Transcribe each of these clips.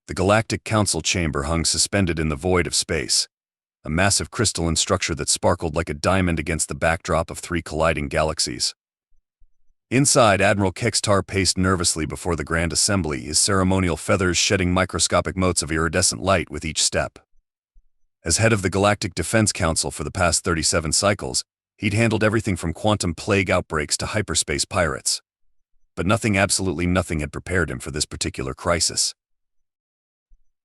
The Galactic Council chamber hung suspended in the void of space, a massive crystalline structure that sparkled like a diamond against the backdrop of three colliding galaxies. Inside, Admiral Kex'tar paced nervously before the Grand Assembly, his ceremonial feathers shedding microscopic motes of iridescent light with each step. As head of the Galactic Defense Council for the past 37 cycles, he'd handled everything from quantum plague outbreaks to hyperspace pirates. But nothing, absolutely nothing, had prepared him for this particular crisis.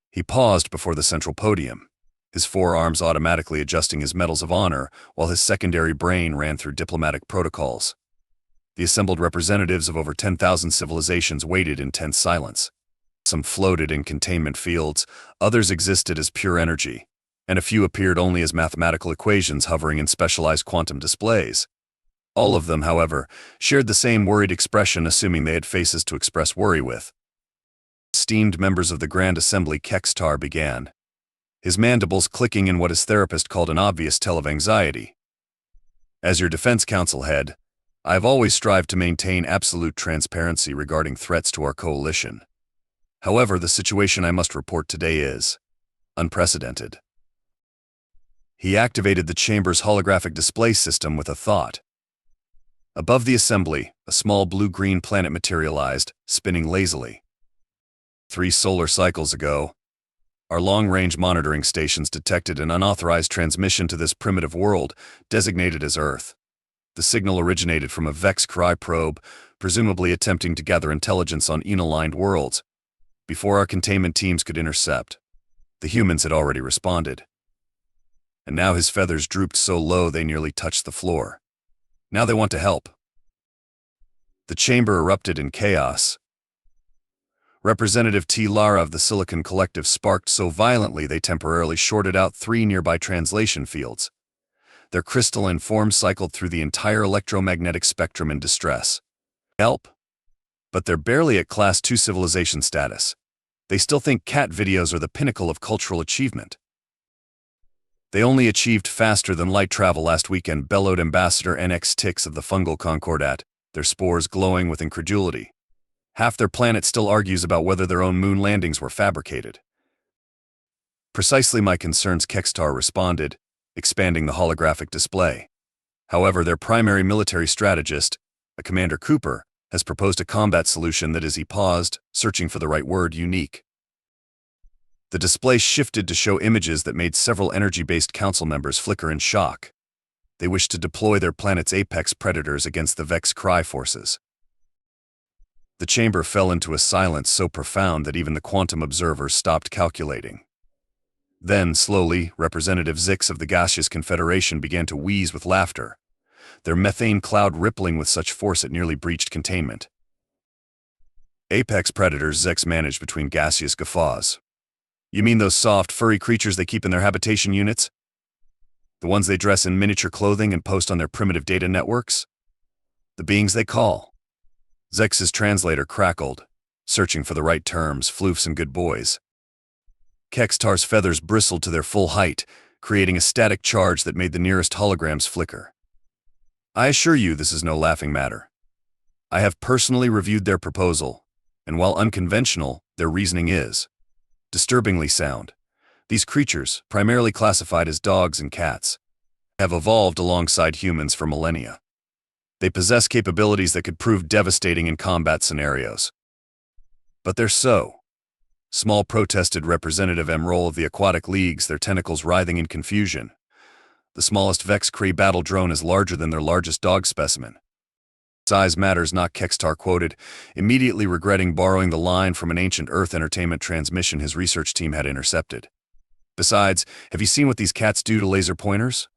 He paused before the central podium, his forearms automatically adjusting his medals of honor while his secondary brain ran through diplomatic protocols. The assembled representatives of over 10,000 civilizations waited in tense silence. Some floated in containment fields, others existed as pure energy, and a few appeared only as mathematical equations hovering in specialized quantum displays. All of them, however, shared the same worried expression, assuming they had faces to express worry with. Esteemed members of the Grand Assembly, Kex'tar began, his mandibles clicking in what his therapist called an obvious tell of anxiety. As your Defense Council head, I have always strived to maintain absolute transparency regarding threats to our coalition. However, the situation I must report today is unprecedented. He activated the chamber's holographic display system with a thought. Above the assembly, a small blue-green planet materialized, spinning lazily. 3 solar cycles ago, our long-range monitoring stations detected an unauthorized transmission to this primitive world, designated as Earth. The signal originated from a Vex'kri probe, presumably attempting to gather intelligence on unaligned worlds. Before our containment teams could intercept, the humans had already responded. And now his feathers drooped so low they nearly touched the floor. Now they want to help. The chamber erupted in chaos. Representative T. Lara of the Silicon Collective sparked so violently they temporarily shorted out 3 nearby translation fields. Their crystalline forms cycled through the entire electromagnetic spectrum in distress. Help? But they're barely at Class 2 civilization status. They still think cat videos are the pinnacle of cultural achievement. They only achieved faster than light travel last weekend, bellowed Ambassador NX Tix of the fungal concordat, their spores glowing with incredulity. Half their planet still argues about whether their own moon landings were fabricated. Precisely my concerns, Kex'tar responded, expanding the holographic display. However, their primary military strategist, a Commander Cooper, has proposed a combat solution that is, he paused, searching for the right word, unique. The display shifted to show images that made several energy-based council members flicker in shock. They wished to deploy their planet's apex predators against the Vex'kri forces. The chamber fell into a silence so profound that even the quantum observers stopped calculating. Then, slowly, Representative Zix of the Gaseous Confederation began to wheeze with laughter, their methane cloud rippling with such force it nearly breached containment. Apex predators, Zix managed between gaseous guffaws. You mean those soft, furry creatures they keep in their habitation units? The ones they dress in miniature clothing and post on their primitive data networks? The beings they call? Zex's translator crackled, searching for the right terms, floofs and good boys. Kex'tar's feathers bristled to their full height, creating a static charge that made the nearest holograms flicker. I assure you this is no laughing matter. I have personally reviewed their proposal, and while unconventional, their reasoning is disturbingly sound. These creatures, primarily classified as dogs and cats, have evolved alongside humans for millennia. They possess capabilities that could prove devastating in combat scenarios. But they're so small, protested Representative Emerald of the Aquatic Leagues, their tentacles writhing in confusion. The smallest Vex'kri battle drone is larger than their largest dog specimen. Size matters not, Kex'tar quoted, immediately regretting borrowing the line from an ancient Earth entertainment transmission his research team had intercepted. Besides, have you seen what these cats do to laser pointers?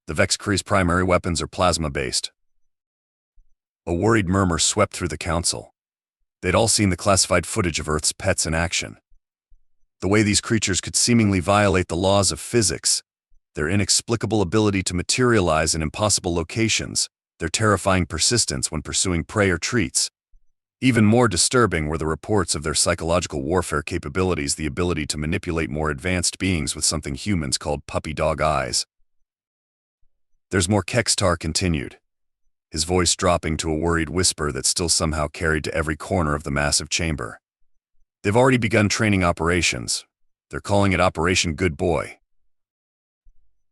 The Vex'kri's primary weapons are plasma-based. A worried murmur swept through the council. They'd all seen the classified footage of Earth's pets in action. The way these creatures could seemingly violate the laws of physics, their inexplicable ability to materialize in impossible locations, their terrifying persistence when pursuing prey or treats. Even more disturbing were the reports of their psychological warfare capabilities, the ability to manipulate more advanced beings with something humans called puppy dog eyes. There's more, Kex'tar continued, his voice dropping to a worried whisper that still somehow carried to every corner of the massive chamber. They've already begun training operations. They're calling it Operation Good Boy.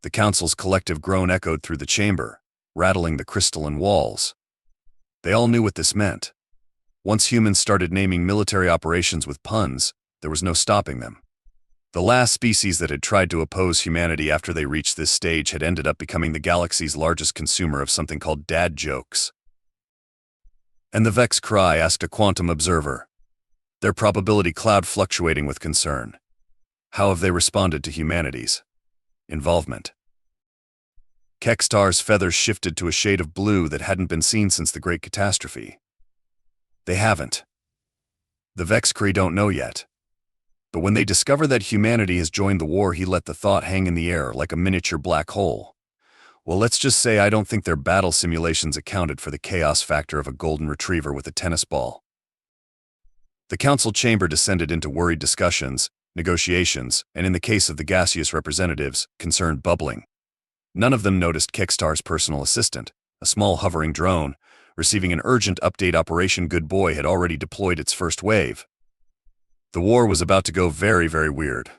The council's collective groan echoed through the chamber, rattling the crystalline walls. They all knew what this meant. Once humans started naming military operations with puns, there was no stopping them. The last species that had tried to oppose humanity after they reached this stage had ended up becoming the galaxy's largest consumer of something called dad jokes. And the Vex'kri asked a quantum observer, their probability cloud fluctuating with concern. How have they responded to humanity's involvement? Kex'tar's feathers shifted to a shade of blue that hadn't been seen since the Great Catastrophe. They haven't. The Vex'kri don't know yet. But when they discover that humanity has joined the war, he let the thought hang in the air like a miniature black hole. Well, let's just say I don't think their battle simulations accounted for the chaos factor of a golden retriever with a tennis ball. The council chamber descended into worried discussions, negotiations, and in the case of the gaseous representatives, concerned bubbling. None of them noticed Kex'tar's personal assistant, a small hovering drone, receiving an urgent update. Operation Good Boy had already deployed its first wave. The war was about to go very, very weird.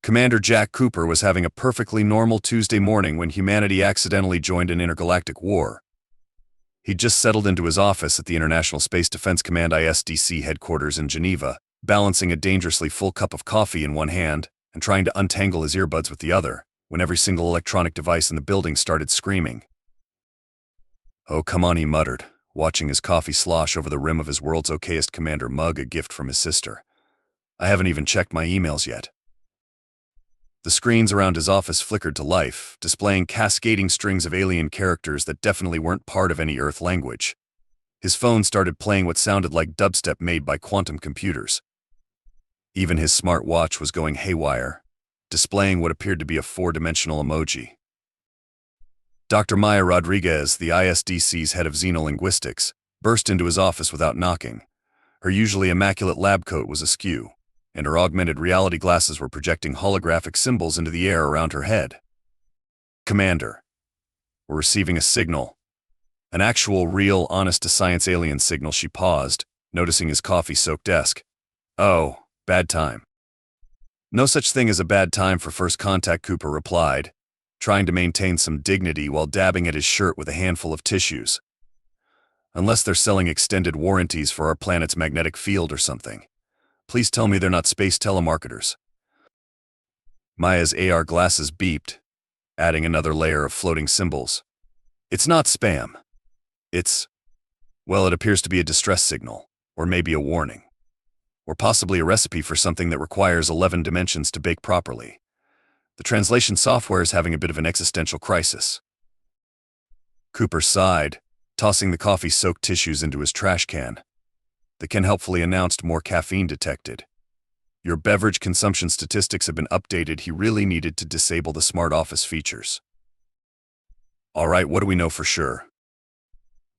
Commander Jack Cooper was having a perfectly normal Tuesday morning when humanity accidentally joined an intergalactic war. He'd just settled into his office at the International Space Defense Command ISDC headquarters in Geneva, balancing a dangerously full cup of coffee in one hand and trying to untangle his earbuds with the other, when every single electronic device in the building started screaming. "Oh, come on," he muttered, watching his coffee slosh over the rim of his World's Okayest Commander mug, a gift from his sister. "I haven't even checked my emails yet." The screens around his office flickered to life, displaying cascading strings of alien characters that definitely weren't part of any Earth language. His phone started playing what sounded like dubstep made by quantum computers. Even his smart watch was going haywire, displaying what appeared to be a four-dimensional emoji. Dr. Maya Rodriguez, the ISDC's head of xenolinguistics, burst into his office without knocking. Her usually immaculate lab coat was askew, and her augmented reality glasses were projecting holographic symbols into the air around her head. "Commander, we're receiving a signal. An actual, real, honest-to-science alien signal." She paused, noticing his coffee-soaked desk. "Oh, bad time." "No such thing as a bad time for first contact," Cooper replied, trying to maintain some dignity while dabbing at his shirt with a handful of tissues. "Unless they're selling extended warranties for our planet's magnetic field or something. Please tell me they're not space telemarketers." Maya's AR glasses beeped, adding another layer of floating symbols. "It's not spam. Well, it appears to be a distress signal, or maybe a warning. Or possibly a recipe for something that requires 11 dimensions to bake properly. The translation software is having a bit of an existential crisis." Cooper sighed, tossing the coffee-soaked tissues into his trash can. The can helpfully announced more caffeine detected. "Your beverage consumption statistics have been updated." He really needed to disable the smart office features. "All right, what do we know for sure?"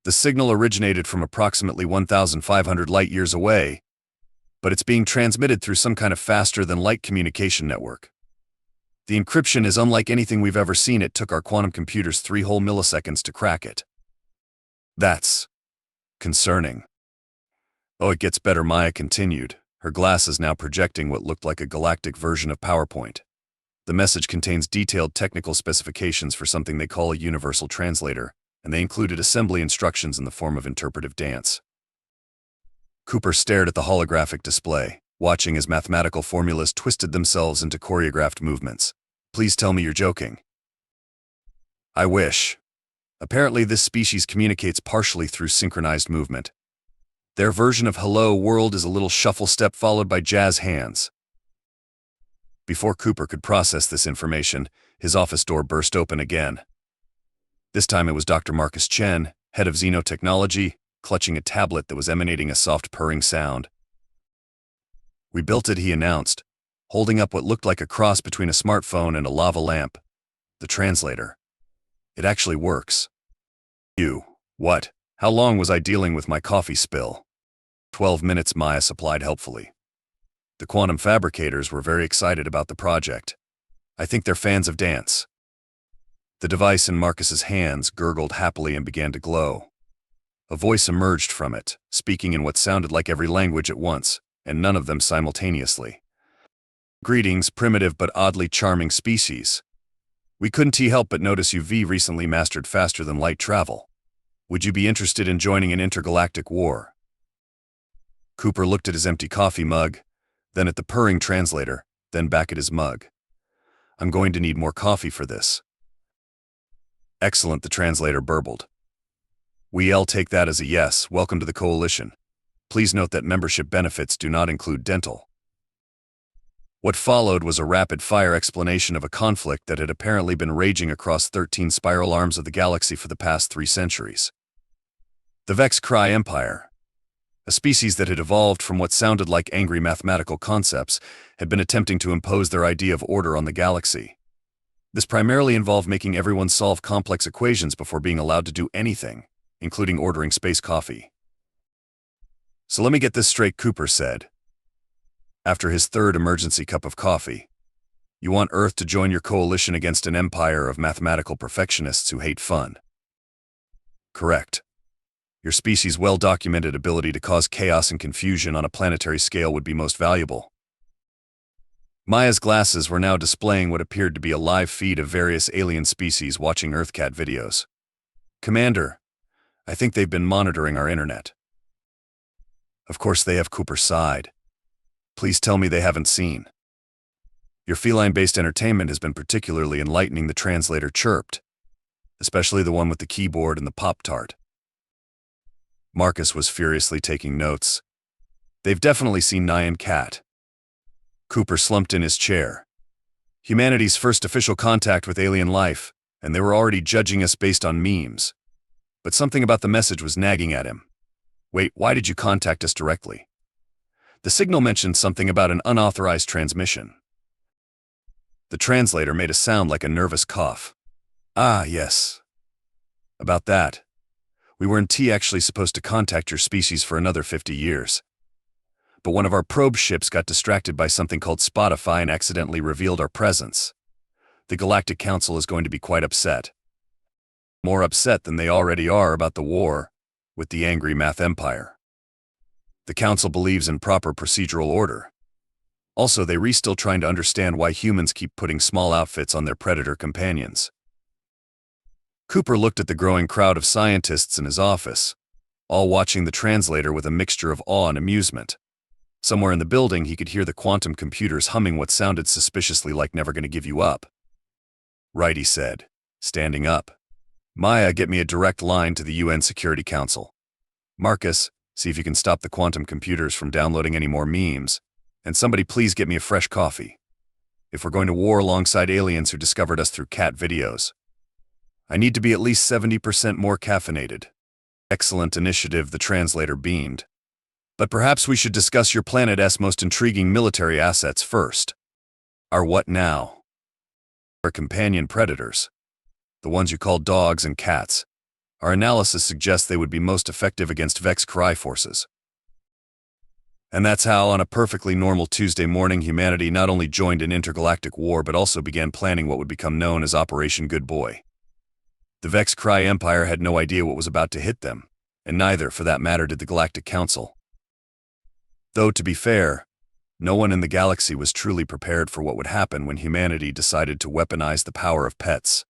"The signal originated from approximately 1,500 light-years away, but it's being transmitted through some kind of faster-than-light communication network. The encryption is unlike anything we've ever seen. It took our quantum computers 3 whole milliseconds to crack it." "That's concerning." "Oh, it gets better," Maya continued, her glasses now projecting what looked like a galactic version of PowerPoint. "The message contains detailed technical specifications for something they call a universal translator, and they included assembly instructions in the form of interpretive dance." Cooper stared at the holographic display, watching as mathematical formulas twisted themselves into choreographed movements. "Please tell me you're joking." "I wish. Apparently this species communicates partially through synchronized movement. Their version of hello world is a little shuffle step followed by jazz hands." Before Cooper could process this information, his office door burst open again. This time it was Dr. Marcus Chen, head of xenotechnology, clutching a tablet that was emanating a soft purring sound. "We built it," he announced, holding up what looked like a cross between a smartphone and a lava lamp. "The translator. It actually works." What? How long was I dealing with my coffee spill?" 12 minutes, Maya supplied helpfully. "The quantum fabricators were very excited about the project. I think they're fans of dance." The device in Marcus's hands gurgled happily and began to glow. A voice emerged from it, speaking in what sounded like every language at once. and none of them simultaneously. Greetings, primitive but oddly charming species. We couldn't help but notice you've recently mastered faster-than-light travel. Would you be interested in joining an intergalactic war? Cooper looked at his empty coffee mug, then at the purring translator, then back at his mug. I'm going to need more coffee for this. Excellent, the translator burbled. We'll take that as a yes. Welcome to the coalition. Please note that membership benefits do not include dental. What followed was a rapid-fire explanation of a conflict that had apparently been raging across 13 spiral arms of the galaxy for the past 3 centuries. The Vex'kri Empire, a species that had evolved from what sounded like angry mathematical concepts, had been attempting to impose their idea of order on the galaxy. This primarily involved making everyone solve complex equations before being allowed to do anything, including ordering space coffee. So let me get this straight, Cooper said, after his third emergency cup of coffee. You want Earth to join your coalition against an empire of mathematical perfectionists who hate fun. Correct. Your species' well-documented ability to cause chaos and confusion on a planetary scale would be most valuable. Maya's glasses were now displaying what appeared to be a live feed of various alien species watching EarthCat videos. Commander, I think they've been monitoring our internet. Of course they have, Cooper sighed. Please tell me they haven't seen. Your feline-based entertainment has been particularly enlightening, the translator chirped, especially the one with the keyboard and the Pop-Tart. Marcus was furiously taking notes. They've definitely seen Nyan Cat. Cooper slumped in his chair. Humanity's first official contact with alien life, and they were already judging us based on memes. But something about the message was nagging at him. Wait, why did you contact us directly? The signal mentioned something about an unauthorized transmission. The translator made a sound like a nervous cough. Ah, yes. About that. We weren't actually supposed to contact your species for another 50 years. But one of our probe ships got distracted by something called Spotify and accidentally revealed our presence. The Galactic Council is going to be quite upset. More upset than they already are about the war with the angry Math Empire. The Council believes in proper procedural order. Also, they're still trying to understand why humans keep putting small outfits on their predator companions. Cooper looked at the growing crowd of scientists in his office, all watching the translator with a mixture of awe and amusement. Somewhere in the building, he could hear the quantum computers humming what sounded suspiciously like "Never Gonna Give You Up." Right, he said, standing up. Maya, get me a direct line to the UN Security Council. Marcus, see if you can stop the quantum computers from downloading any more memes. And somebody please get me a fresh coffee. If we're going to war alongside aliens who discovered us through cat videos, I need to be at least 70% more caffeinated. Excellent initiative, the translator beamed. But perhaps we should discuss your planet's most intriguing military assets first. Our what now? Our companion predators. The ones you call dogs and cats. Our analysis suggests they would be most effective against Vex'kri forces. And that's how, on a perfectly normal Tuesday morning, humanity not only joined an intergalactic war but also began planning what would become known as Operation Good Boy. The Vex'kri Empire had no idea what was about to hit them, and neither, for that matter, did the Galactic Council. Though, to be fair, no one in the galaxy was truly prepared for what would happen when humanity decided to weaponize the power of pets.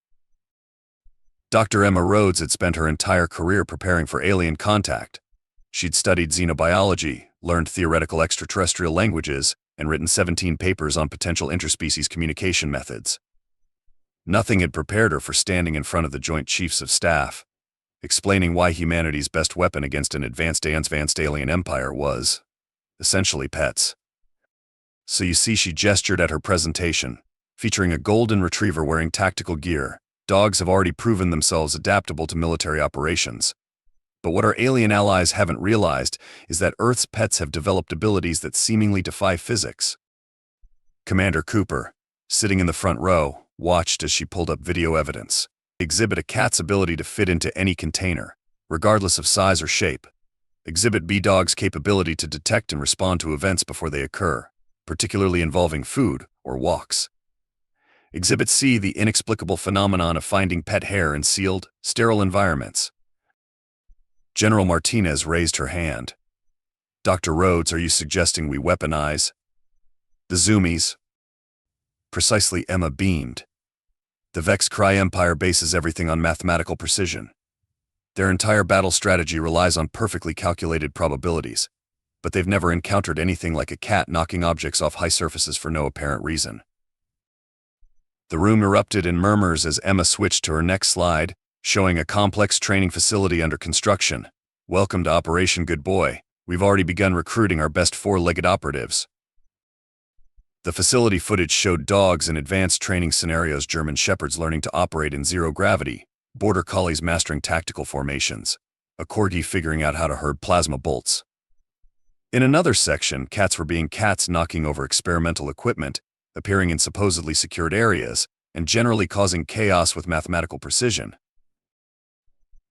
Dr. Emma Rhodes had spent her entire career preparing for alien contact. She'd studied xenobiology, learned theoretical extraterrestrial languages, and written 17 papers on potential interspecies communication methods. Nothing had prepared her for standing in front of the Joint Chiefs of Staff, explaining why humanity's best weapon against an advanced alien empire was, essentially, pets. So you see, she gestured at her presentation, featuring a golden retriever wearing tactical gear. Dogs have already proven themselves adaptable to military operations. But what our alien allies haven't realized is that Earth's pets have developed abilities that seemingly defy physics. Commander Cooper, sitting in the front row, watched as she pulled up video evidence. Exhibit A: cat's ability to fit into any container, regardless of size or shape. Exhibit B: dog's capability to detect and respond to events before they occur, particularly involving food or walks. Exhibit C: the inexplicable phenomenon of finding pet hair in sealed, sterile environments. General Martinez raised her hand. Dr. Rhodes, are you suggesting we weaponize the Zoomies? Precisely, Emma beamed. The Vex'kri Empire bases everything on mathematical precision. Their entire battle strategy relies on perfectly calculated probabilities, but they've never encountered anything like a cat knocking objects off high surfaces for no apparent reason. The room erupted in murmurs as Emma switched to her next slide, showing a complex training facility under construction. Welcome to Operation Good Boy. We've already begun recruiting our best four-legged operatives. The facility footage showed dogs in advanced training scenarios, German shepherds learning to operate in zero gravity, border collies mastering tactical formations, a corgi figuring out how to herd plasma bolts. In another section, cats were being cats, knocking over experimental equipment, appearing in supposedly secured areas, and generally causing chaos with mathematical precision.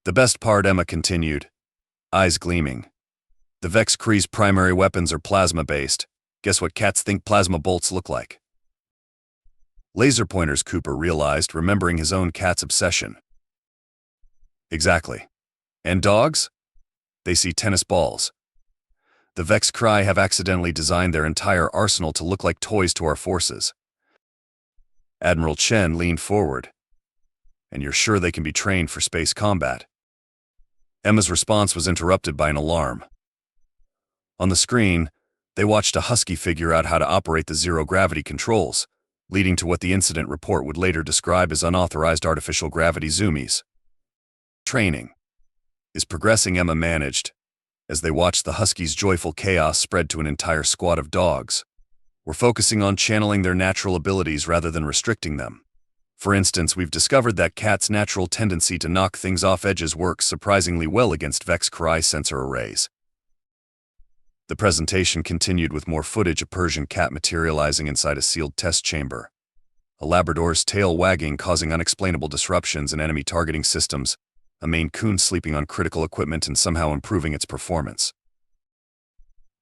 The best part, Emma continued, eyes gleaming. The Vex'kri's primary weapons are plasma-based. Guess what cats think plasma bolts look like? Laser pointers, Cooper realized, remembering his own cat's obsession. Exactly. And dogs? They see tennis balls. The Vex'kri have accidentally designed their entire arsenal to look like toys to our forces. Admiral Chen leaned forward. And you're sure they can be trained for space combat? Emma's response was interrupted by an alarm. On the screen, they watched a husky figure out how to operate the zero-gravity controls, leading to what the incident report would later describe as unauthorized artificial gravity zoomies. Training is progressing, Emma managed, as they watched the husky's joyful chaos spread to an entire squad of dogs. We're focusing on channeling their natural abilities rather than restricting them. For instance, we've discovered that cats' natural tendency to knock things off edges works surprisingly well against Vex'kri sensor arrays. The presentation continued with more footage, a Persian cat materializing inside a sealed test chamber, a Labrador's tail wagging, causing unexplainable disruptions in enemy targeting systems, a Maine Coon sleeping on critical equipment and somehow improving its performance.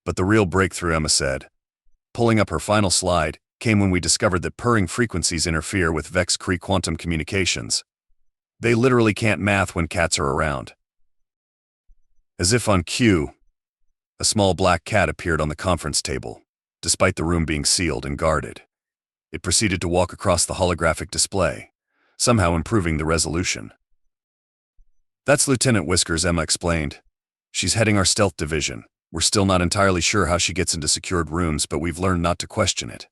But the real breakthrough, Emma said, pulling up her final slide, came when we discovered that purring frequencies interfere with Vex'kri quantum communications. They literally can't math when cats are around. As if on cue, a small black cat appeared on the conference table, despite the room being sealed and guarded. It proceeded to walk across the holographic display, somehow improving the resolution. That's Lieutenant Whiskers, Emma explained. She's heading our stealth division. We're still not entirely sure how she gets into secured rooms, but we've learned not to question it.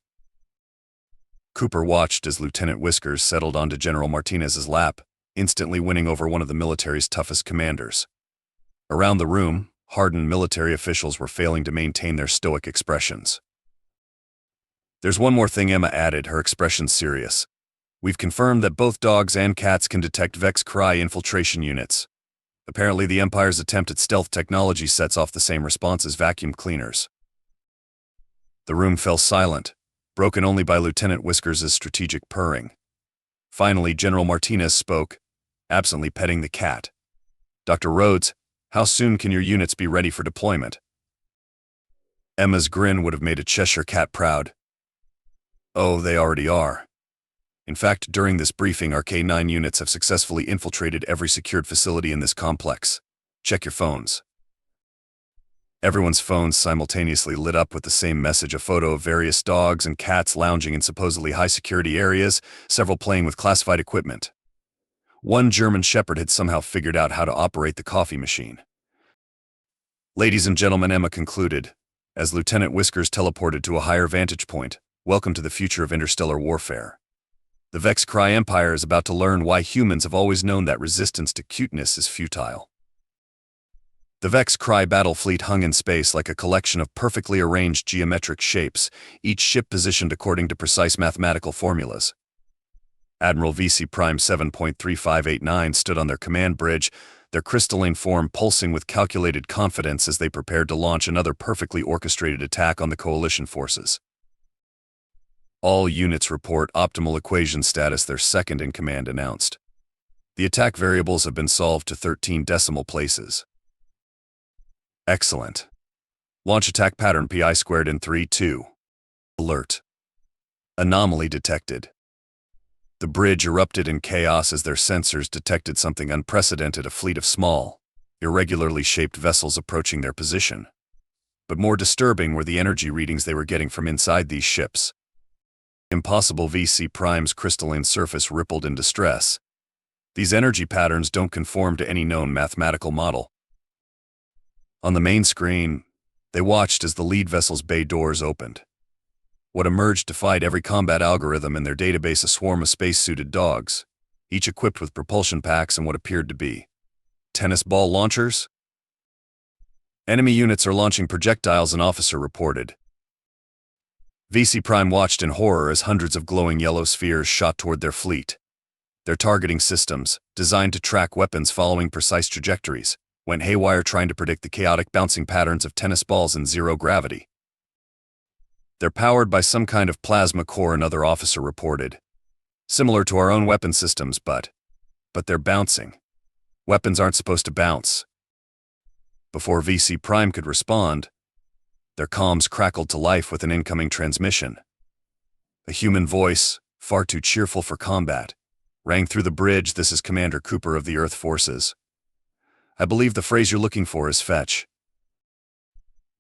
Cooper watched as Lieutenant Whiskers settled onto General Martinez's lap, instantly winning over one of the military's toughest commanders. Around the room, hardened military officials were failing to maintain their stoic expressions. There's one more thing, Emma added, her expression serious. We've confirmed that both dogs and cats can detect Vex'kri infiltration units. Apparently the Empire's attempt at stealth technology sets off the same response as vacuum cleaners. The room fell silent, broken only by Lieutenant Whiskers' strategic purring. Finally, General Martinez spoke, absently petting the cat. Dr. Rhodes, how soon can your units be ready for deployment? Emma's grin would have made a Cheshire cat proud. Oh, they already are. In fact, during this briefing, our K9 units have successfully infiltrated every secured facility in this complex. Check your phones. Everyone's phones simultaneously lit up with the same message, a photo of various dogs and cats lounging in supposedly high-security areas, several playing with classified equipment. One German shepherd had somehow figured out how to operate the coffee machine. Ladies and gentlemen, Emma concluded, as Lieutenant Whiskers teleported to a higher vantage point, welcome to the future of interstellar warfare. The Vex'kri Empire is about to learn why humans have always known that resistance to cuteness is futile. The Vex'kri battle fleet hung in space like a collection of perfectly arranged geometric shapes, each ship positioned according to precise mathematical formulas. Admiral VC Prime 7.3589 stood on their command bridge, their crystalline form pulsing with calculated confidence as they prepared to launch another perfectly orchestrated attack on the coalition forces. All units report optimal equation status, their second-in-command announced. The attack variables have been solved to 13 decimal places. Excellent. Launch attack pattern PI squared in 3-2. Alert. Anomaly detected. The bridge erupted in chaos as their sensors detected something unprecedented, a fleet of small, irregularly shaped vessels approaching their position. But more disturbing were the energy readings they were getting from inside these ships. Impossible VC Prime's crystalline surface rippled in distress. These energy patterns don't conform to any known mathematical model. On the main screen, they watched as the lead vessel's bay doors opened. What emerged defied every combat algorithm in their database: a swarm of space-suited dogs, each equipped with propulsion packs and what appeared to be tennis ball launchers. Enemy units are launching projectiles, an officer reported. VC Prime watched in horror as hundreds of glowing yellow spheres shot toward their fleet. Their targeting systems, designed to track weapons following precise trajectories, went haywire trying to predict the chaotic bouncing patterns of tennis balls in zero gravity. They're powered by some kind of plasma core, another officer reported. Similar to our own weapon systems, but they're bouncing. Weapons aren't supposed to bounce. Before VC Prime could respond, their comms crackled to life with an incoming transmission. A human voice, far too cheerful for combat, rang through the bridge. "This is Commander Cooper of the Earth Forces. I believe the phrase you're looking for is fetch."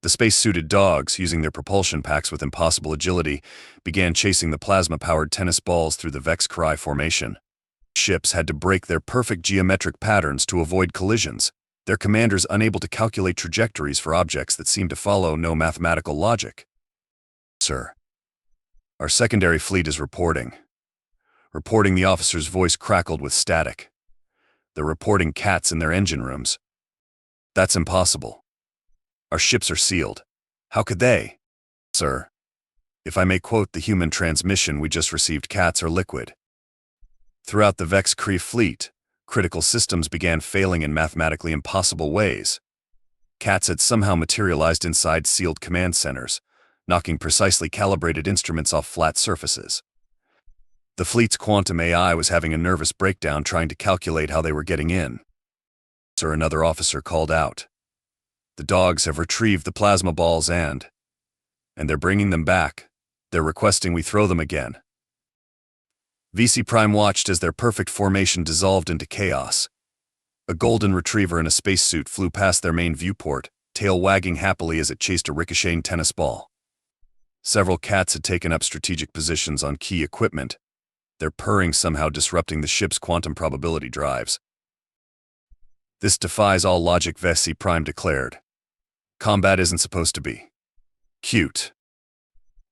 The space-suited dogs, using their propulsion packs with impossible agility, began chasing the plasma-powered tennis balls through the Vex'kri formation. Ships had to break their perfect geometric patterns to avoid collisions, their commanders unable to calculate trajectories for objects that seemed to follow no mathematical logic. "Sir, our secondary fleet is reporting." The officer's voice crackled with static. "They're reporting cats in their engine rooms." "That's impossible. Our ships are sealed. How could they?" "Sir, if I may quote the human transmission we just received, cats are liquid." Throughout the Vex'kri fleet, critical systems began failing in mathematically impossible ways. Cats had somehow materialized inside sealed command centers, knocking precisely calibrated instruments off flat surfaces. The fleet's quantum AI was having a nervous breakdown trying to calculate how they were getting in. "Sir," another officer called out, "the dogs have retrieved the plasma balls and they're bringing them back. They're requesting we throw them again." VC Prime watched as their perfect formation dissolved into chaos. A golden retriever in a spacesuit flew past their main viewport, tail wagging happily as it chased a ricocheting tennis ball. Several cats had taken up strategic positions on key equipment, their purring somehow disrupting the ship's quantum probability drives. "This defies all logic," VC Prime declared. "Combat isn't supposed to be cute."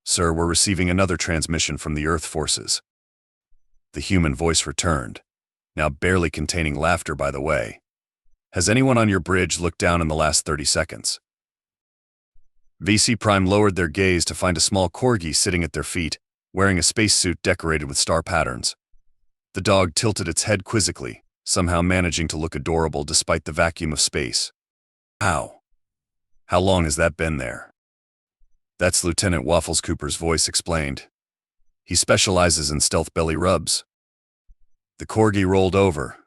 "Sir, we're receiving another transmission from the Earth Forces." The human voice returned, now barely containing laughter, "By the way, has anyone on your bridge looked down in the last 30 seconds? VC Prime lowered their gaze to find a small Corgi sitting at their feet, wearing a spacesuit decorated with star patterns. The dog tilted its head quizzically, somehow managing to look adorable despite the vacuum of space. How long has that been there?" "That's Lieutenant Waffles," Cooper's voice explained. "He specializes in stealth belly rubs." The Corgi rolled over,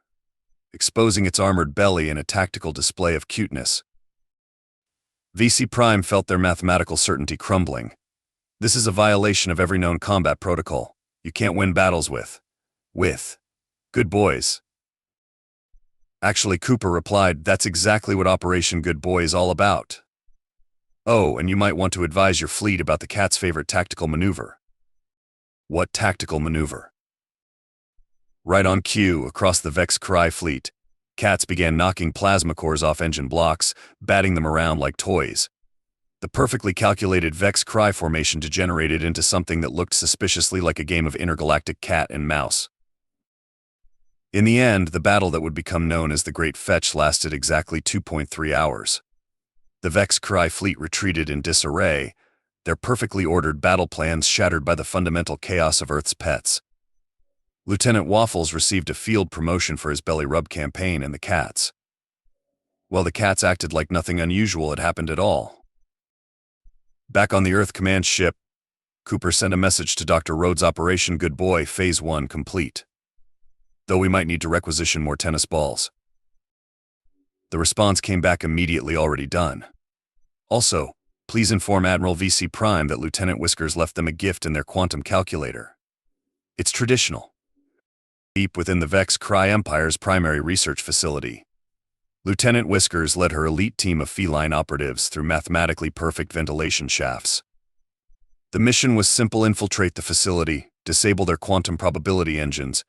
exposing its armored belly in a tactical display of cuteness. VC Prime felt their mathematical certainty crumbling. "This is a violation of every known combat protocol. You can't win battles with good boys." "Actually," Cooper replied, "that's exactly what Operation Good Boy is all about. Oh, and you might want to advise your fleet about the cat's favorite tactical maneuver." "What tactical maneuver?" Right on cue, across the Vex'kri fleet, cats began knocking plasma cores off engine blocks, batting them around like toys. The perfectly calculated Vex'kri formation degenerated into something that looked suspiciously like a game of intergalactic cat and mouse. In the end, the battle that would become known as the Great Fetch lasted exactly 2.3 hours. The Vex'kri fleet retreated in disarray, their perfectly ordered battle plans shattered by the fundamental chaos of Earth's pets. Lieutenant Waffles received a field promotion for his belly rub campaign, and the cats acted like nothing unusual had happened at all. Back on the Earth Command ship, Cooper sent a message to Dr. Rhodes: "Operation Good Boy, Phase 1 complete. Though we might need to requisition more tennis balls." The response came back immediately: "Already done. Also, please inform Admiral VC Prime that Lieutenant Whiskers left them a gift in their quantum calculator. It's traditional. Deep within the Vex'kri Empire's primary research facility." Lieutenant Whiskers led her elite team of feline operatives through mathematically perfect ventilation shafts. The mission was simple: infiltrate the facility, disable their quantum probability engines,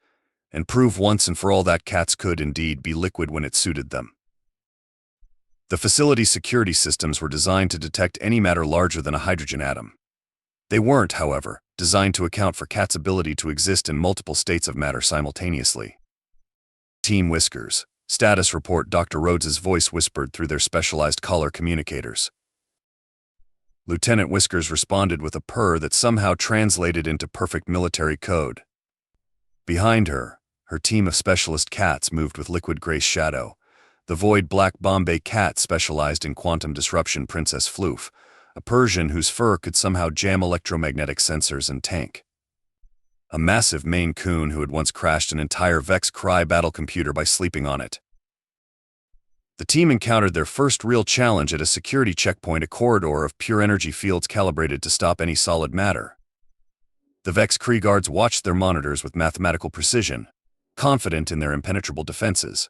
and prove once and for all that cats could indeed be liquid when it suited them. The facility's security systems were designed to detect any matter larger than a hydrogen atom. They weren't, however, designed to account for cats' ability to exist in multiple states of matter simultaneously. Team Whiskers. Status report. Dr. Rhodes's voice whispered through their specialized collar communicators. Lieutenant Whiskers responded with a purr that somehow translated into perfect military code. Behind her, her team of specialist cats moved with liquid gray shadow. The void-black Bombay cat specialized in quantum disruption, Princess Floof, a Persian whose fur could somehow jam electromagnetic sensors and tank. A massive Maine Coon who had once crashed an entire Vex'kri battle computer by sleeping on it. The team encountered their first real challenge at a security checkpoint, a corridor of pure energy fields calibrated to stop any solid matter. The Vex'kri guards watched their monitors with mathematical precision, confident in their impenetrable defenses.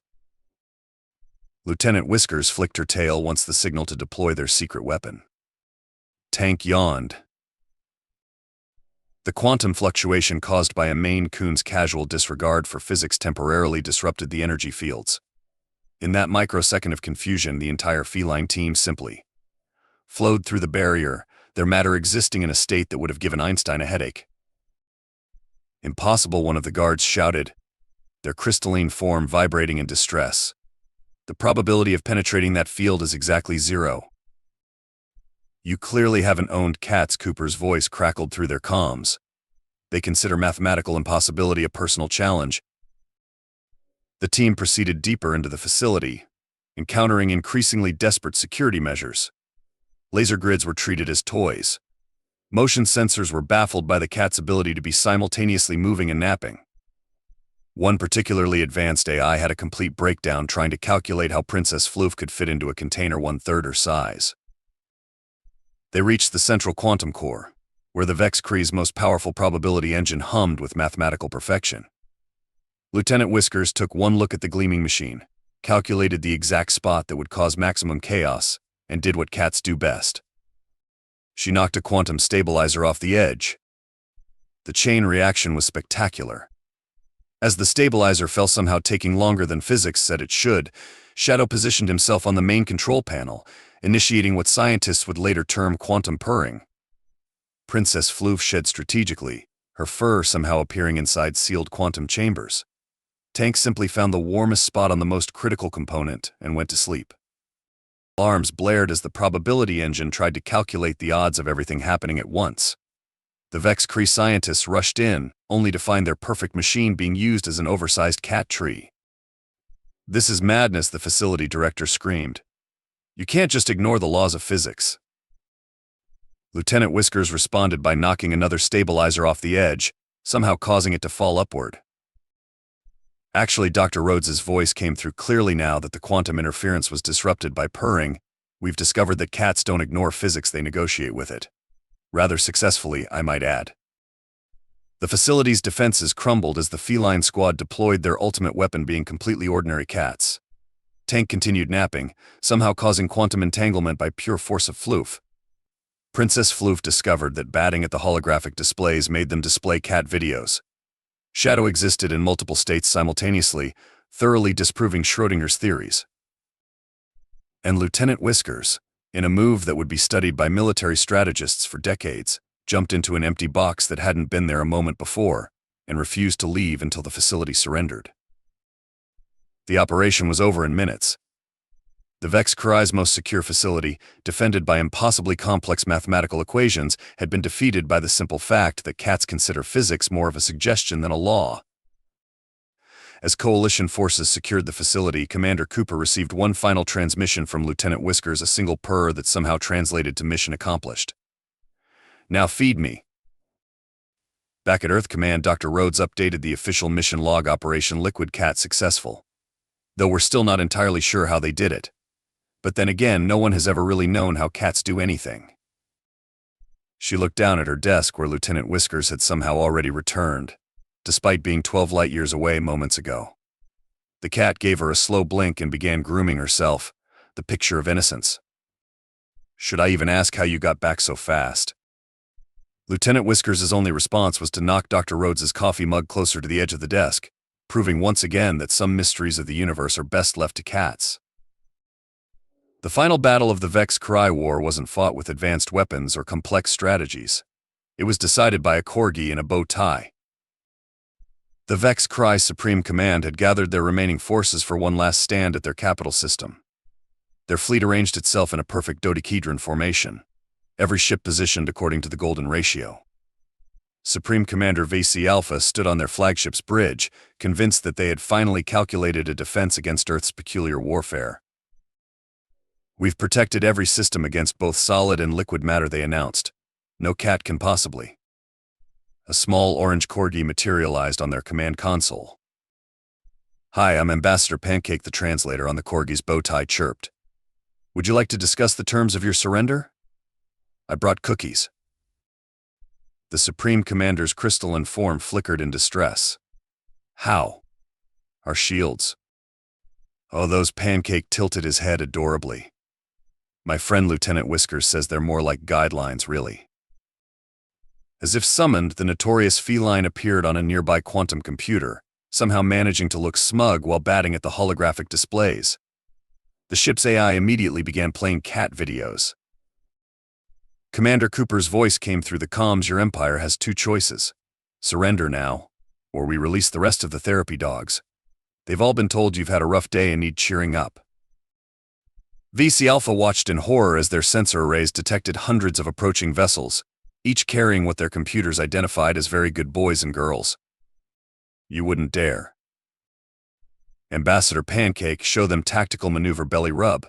Lieutenant Whiskers flicked her tail once the signal to deploy their secret weapon. Tank yawned. The quantum fluctuation caused by a Maine Coon's casual disregard for physics temporarily disrupted the energy fields. In that microsecond of confusion, the entire feline team simply flowed through the barrier, their matter existing in a state that would have given Einstein a headache. Impossible, one of the guards shouted, their crystalline form vibrating in distress. The probability of penetrating that field is exactly 0. You clearly haven't owned cats, Cooper's voice crackled through their comms. They consider mathematical impossibility a personal challenge. The team proceeded deeper into the facility, encountering increasingly desperate security measures. Laser grids were treated as toys. Motion sensors were baffled by the cat's ability to be simultaneously moving and napping. One particularly advanced AI had a complete breakdown trying to calculate how Princess Floof could fit into a container 1/3 her size. They reached the central quantum core, where the Vex'kri's most powerful probability engine hummed with mathematical perfection. Lieutenant Whiskers took one look at the gleaming machine, calculated the exact spot that would cause maximum chaos, and did what cats do best. She knocked a quantum stabilizer off the edge. The chain reaction was spectacular. As the stabilizer fell, somehow taking longer than physics said it should, Shadow positioned himself on the main control panel, initiating what scientists would later term quantum purring. Princess Floof shed strategically, her fur somehow appearing inside sealed quantum chambers. Tank simply found the warmest spot on the most critical component and went to sleep. Alarms blared as the probability engine tried to calculate the odds of everything happening at once. The Vex'kri scientists rushed in, only to find their perfect machine being used as an oversized cat tree. "This is madness," the facility director screamed. "You can't just ignore the laws of physics." Lieutenant Whiskers responded by knocking another stabilizer off the edge, somehow causing it to fall upward. Actually, Dr. Rhodes's voice came through clearly now that the quantum interference was disrupted by purring. "We've discovered that cats don't ignore physics, they negotiate with it. Rather successfully, I might add." The facility's defenses crumbled as the feline squad deployed their ultimate weapon, being completely ordinary cats. Tank continued napping, somehow causing quantum entanglement by pure force of Floof. Princess Floof discovered that batting at the holographic displays made them display cat videos. Shadow existed in multiple states simultaneously, thoroughly disproving Schrödinger's theories. And Lieutenant Whiskers, in a move that would be studied by military strategists for decades, jumped into an empty box that hadn't been there a moment before, and refused to leave until the facility surrendered. The operation was over in minutes. The Vex'kri's most secure facility, defended by impossibly complex mathematical equations, had been defeated by the simple fact that cats consider physics more of a suggestion than a law. As coalition forces secured the facility, Commander Cooper received one final transmission from Lieutenant Whiskers, a single purr that somehow translated to "mission accomplished." "Now feed me." Back at Earth Command, Dr. Rhodes updated the official mission log: Operation Liquid Cat successful. Though we're still not entirely sure how they did it. But then again, no one has ever really known how cats do anything. She looked down at her desk where Lieutenant Whiskers had somehow already returned, despite being 12 light-years away moments ago. The cat gave her a slow blink and began grooming herself, the picture of innocence. Should I even ask how you got back so fast? Lieutenant Whiskers' only response was to knock Dr. Rhodes's coffee mug closer to the edge of the desk, proving once again that some mysteries of the universe are best left to cats. The final battle of the Vex'kri War wasn't fought with advanced weapons or complex strategies. It was decided by a Corgi in a bow tie. The Vex'kri Supreme Command had gathered their remaining forces for one last stand at their capital system. Their fleet arranged itself in a perfect dodecahedron formation, every ship positioned according to the golden ratio. Supreme Commander Vex'kri Alpha stood on their flagship's bridge, convinced that they had finally calculated a defense against Earth's peculiar warfare. We've protected every system against both solid and liquid matter, they announced. No cat can possibly. A small orange Corgi materialized on their command console. Hi, I'm Ambassador Pancake, the translator on the Corgi's bow tie chirped. Would you like to discuss the terms of your surrender? I brought cookies. The Supreme Commander's crystalline form flickered in distress. How? Our shields. Oh, those Pancake tilted his head adorably. My friend Lieutenant Whiskers says they're more like guidelines, really. As if summoned, the notorious feline appeared on a nearby quantum computer, somehow managing to look smug while batting at the holographic displays. The ship's AI immediately began playing cat videos. Commander Cooper's voice came through the comms. Your empire has two choices. Surrender now, or we release the rest of the therapy dogs. They've all been told you've had a rough day and need cheering up. Vex'kri Alpha watched in horror as their sensor arrays detected hundreds of approaching vessels, each carrying what their computers identified as very good boys and girls. You wouldn't dare. Ambassador Pancake, show them tactical maneuver belly rub.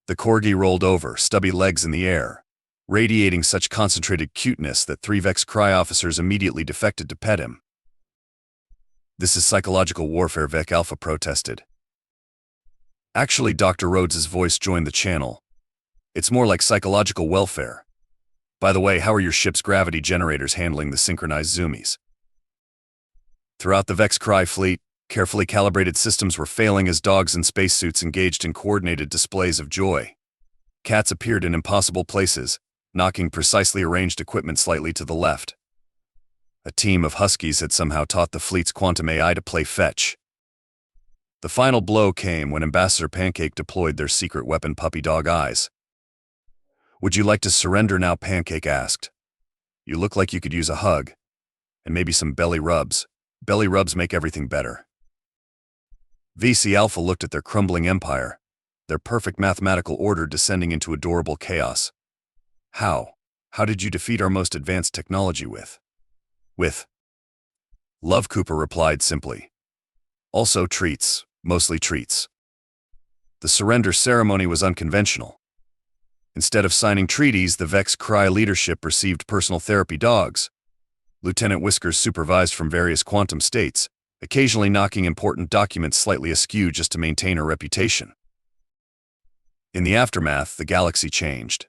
The Corgi rolled over, stubby legs in the air, radiating such concentrated cuteness that 3 Vex'kri officers immediately defected to pet him. This is psychological warfare, Vex'kri Alpha protested. Actually, Dr. Rhodes's voice joined the channel. It's more like psychological welfare. By the way, how are your ship's gravity generators handling the synchronized zoomies? Throughout the Vex'kri fleet, carefully calibrated systems were failing as dogs in spacesuits engaged in coordinated displays of joy. Cats appeared in impossible places, knocking precisely arranged equipment slightly to the left. A team of huskies had somehow taught the fleet's quantum AI to play fetch. The final blow came when Ambassador Pancake deployed their secret weapon, puppy dog eyes. Would you like to surrender now? Pancake asked. You look like you could use a hug. And maybe some belly rubs. Belly rubs make everything better. Vex'kri Alpha looked at their crumbling empire, their perfect mathematical order descending into adorable chaos. How? How did you defeat our most advanced technology with? With love, Cooper replied simply. Also treats, mostly treats. The surrender ceremony was unconventional. Instead of signing treaties, the Vex'kri leadership received personal therapy dogs. Lieutenant Whiskers supervised from various quantum states, occasionally knocking important documents slightly askew just to maintain her reputation. In the aftermath, the galaxy changed.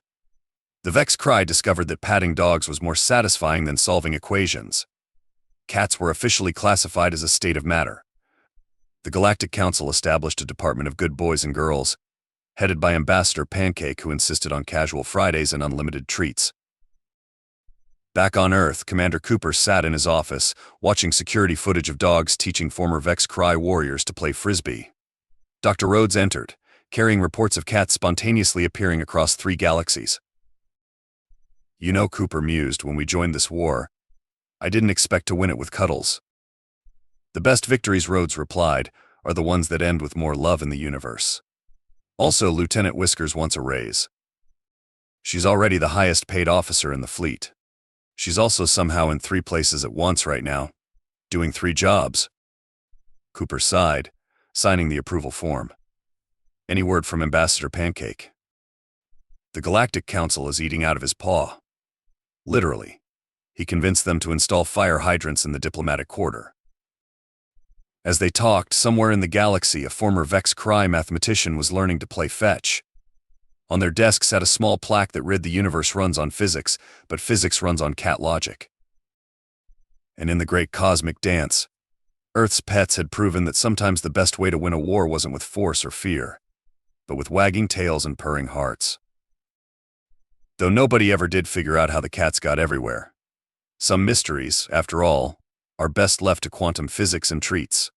The Vex'kri discovered that patting dogs was more satisfying than solving equations. Cats were officially classified as a state of matter. The Galactic Council established a department of good boys and girls, headed by Ambassador Pancake, who insisted on casual Fridays and unlimited treats. Back on Earth, Commander Cooper sat in his office, watching security footage of dogs teaching former Vex'kri warriors to play frisbee. Dr. Rhodes entered, carrying reports of cats spontaneously appearing across 3 galaxies. You know, Cooper mused, when we joined this war, I didn't expect to win it with cuddles. The best victories, Rhodes replied, are the ones that end with more love in the universe. Also, Lieutenant Whiskers wants a raise. She's already the highest paid officer in the fleet. She's also somehow in 3 places at once right now, doing 3 jobs. Cooper sighed, signing the approval form. Any word from Ambassador Pancake? The Galactic Council is eating out of his paw. Literally. He convinced them to install fire hydrants in the diplomatic quarter. As they talked, somewhere in the galaxy, a former Vex'kri mathematician was learning to play fetch. On their desk sat a small plaque that read, "The universe runs on physics, but physics runs on cat logic." And in the great cosmic dance, Earth's pets had proven that sometimes the best way to win a war wasn't with force or fear, but with wagging tails and purring hearts. Though nobody ever did figure out how the cats got everywhere. Some mysteries, after all, are best left to quantum physics and treats.